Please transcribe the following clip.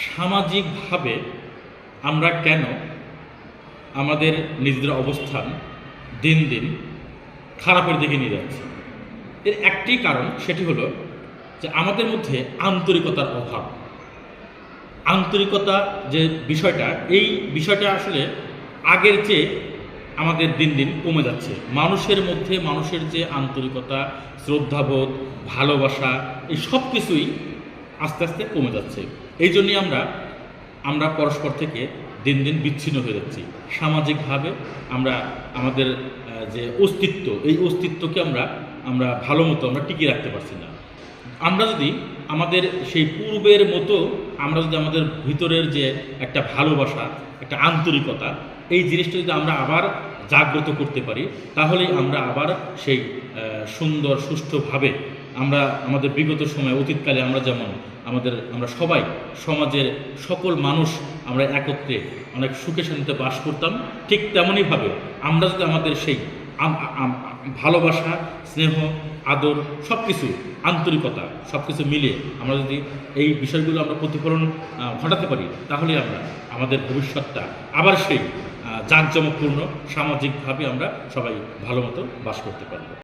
সামাজিকভাবে আমরা কেন আমাদের নিজেদের অবস্থান দিন দিন খারাপের দিকে নিয়ে যাচ্ছি? এর একটি কারণ, সেটি হলো যে আমাদের মধ্যে আন্তরিকতার অভাব। আন্তরিকতা যে বিষয়টা, এই বিষয়টা আসলে আগের চেয়ে আমাদের দিন দিন কমে যাচ্ছে। মানুষের মধ্যে মানুষের যে আন্তরিকতা, শ্রদ্ধাবোধ, ভালোবাসা, এই সব কিছুই আস্তে আস্তে কমে যাচ্ছে। এই জন্যই আমরা পরস্পর থেকে দিন দিন বিচ্ছিন্ন হয়ে যাচ্ছি। সামাজিকভাবে আমরা আমাদের যে অস্তিত্ব, এই অস্তিত্বকে আমরা ভালো মতো আমরা টিকিয়ে রাখতে পারছি না। আমরা যদি আমাদের সেই পূর্বের মতো আমরা যদি আমাদের ভিতরের যে একটা ভালোবাসা, একটা আন্তরিকতা, এই জিনিসটা যদি আমরা আবার জাগ্রত করতে পারি, তাহলেই আমরা আবার সেই সুন্দর সুষ্ঠুভাবে আমরা আমাদের বিগত সময় অতীতকালে আমরা সবাই সমাজের সকল মানুষ আমরা একত্রে অনেক সুখে শান্তিতে বাস করতাম। ঠিক তেমনইভাবে আমরা যদি আমাদের সেই ভালোবাসা, স্নেহ, আদর, সব কিছু, আন্তরিকতা, সব কিছু মিলিয়ে আমরা যদি এই বিষয়গুলো আমরা প্রতিফলন ঘটাতে পারি, তাহলে আমরা আমাদের ভবিষ্যৎটা আবার সেই জাঁকজমকপূর্ণ সামাজিকভাবে আমরা সবাই ভালো মতো বাস করতে পারব।